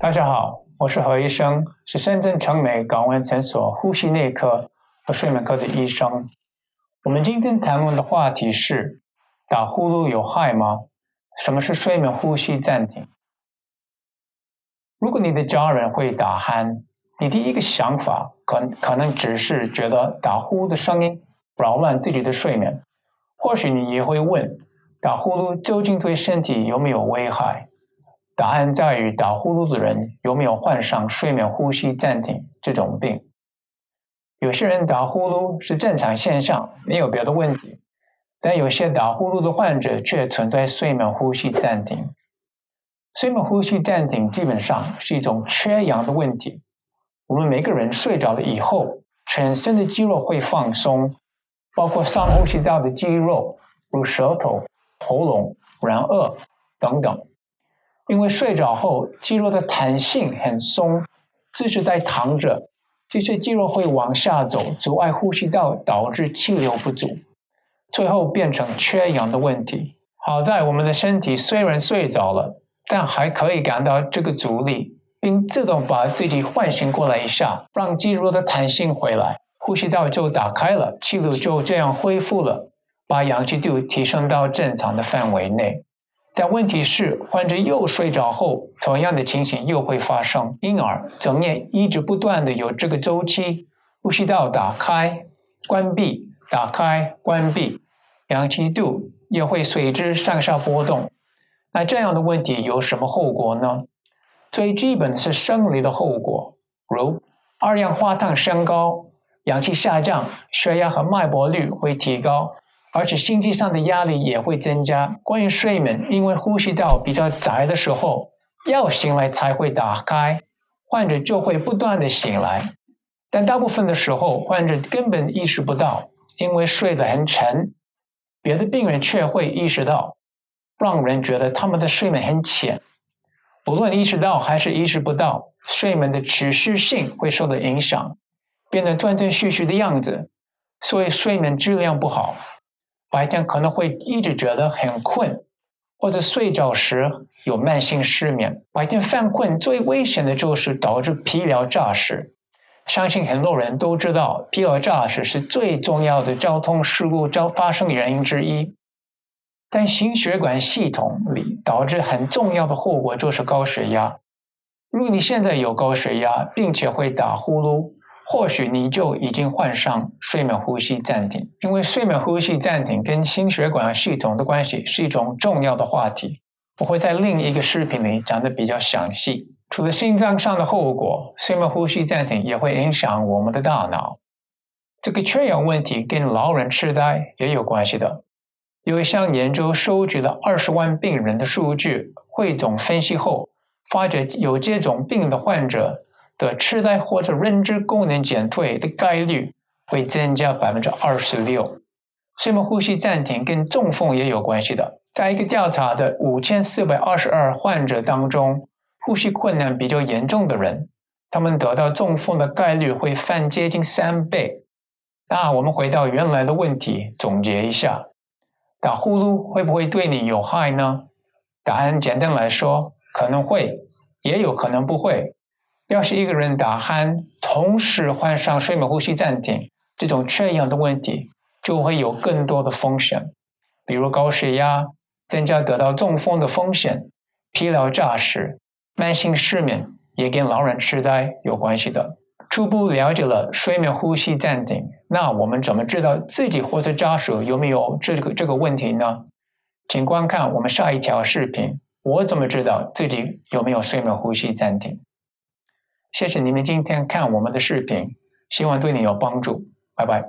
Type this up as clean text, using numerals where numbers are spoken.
大家好，我是何医生，是深圳成美港湾诊所呼吸内科和睡眠科的医生。我们今天谈论的话题是：打呼噜有害吗？什么是睡眠呼吸暂停？如果你的家人会打鼾，你第一个想法可能只是觉得打呼的声音扰乱自己的睡眠，或许你也会问，打呼噜究竟对身体有没有危害？答案在于打呼噜的人有没有患上睡眠呼吸暂停这种病。有些人打呼噜是正常现象，没有别的问题，但有些打呼噜的患者却存在睡眠呼吸暂停。睡眠呼吸暂停基本上是一种缺氧的问题。我们每个人睡着了以后，全身的肌肉会放松，包括上呼吸道的肌肉，如舌头、喉咙、软腭等等。因为睡着后肌肉的弹性很松，即使在躺着，这些肌肉会往下走，阻碍呼吸道，导致气流不足，最后变成缺氧的问题。好在我们的身体虽然睡着了，但还可以感到这个阻力，并自动把自己唤醒过来一下，让肌肉的弹性回来，呼吸道就打开了，气流就这样恢复了，把氧气度提升到正常的范围内。但问题是，患者又睡着后，同样的情形又会发生，因而整夜一直不断的有这个周期，呼吸道打开、关闭、打开、关闭，氧气度也会随之上下波动。那这样的问题有什么后果呢？最基本是生理的后果，如二氧化碳升高、氧气下降，血压和脉搏率会提高，而且心肌上的压力也会增加。关于睡眠，因为呼吸道比较窄的时候，要醒来才会打开，患者就会不断的醒来，但大部分的时候，患者根本意识不到，因为睡得很沉。别的病人却会意识到，让人觉得他们的睡眠很浅。无论意识到还是意识不到，睡眠的持续性会受到影响，变得断断续续的样子，所以睡眠质量不好。白天可能会一直觉得很困，或者睡觉时有慢性失眠。白天犯困最危险的就是导致疲劳诈尸。相信很多人都知道，疲劳诈尸是最重要的交通事故发生原因之一。但心血管系统里导致很重要的后果就是高血压。如果你现在有高血压，并且会打呼噜，或许你就已经患上睡眠呼吸暂停。因为睡眠呼吸暂停跟心血管系统的关系是一种重要的话题，我会在另一个视频里讲得比较详细。除了心脏上的后果，睡眠呼吸暂停也会影响我们的大脑。这个缺氧问题跟老人痴呆也有关系的。有一项研究收集了20万病人的数据，汇总分析后，发觉有这种病的患者的痴呆或者认知功能减退的概率会增加26%。睡眠呼吸暂停跟中风也有关系的。在一个调查的5422患者当中，呼吸困难比较严重的人，他们得到中风的概率会翻接近3倍。那我们回到原来的问题，总结一下。打呼噜会不会对你有害呢？答案简单来说，可能会，也有可能不会。要是一个人打鼾，同时患上睡眠呼吸暂停这种缺氧的问题，就会有更多的风险，比如高血压，增加得到中风的风险，疲劳诈尸，慢性失眠也跟老人痴呆有关系的。初步了解了睡眠呼吸暂停，那我们怎么知道自己或者家属有没有这个问题呢？请观看我们下一条视频，我怎么知道自己有没有睡眠呼吸暂停？谢谢你们今天看我们的视频，希望对你有帮助，拜拜。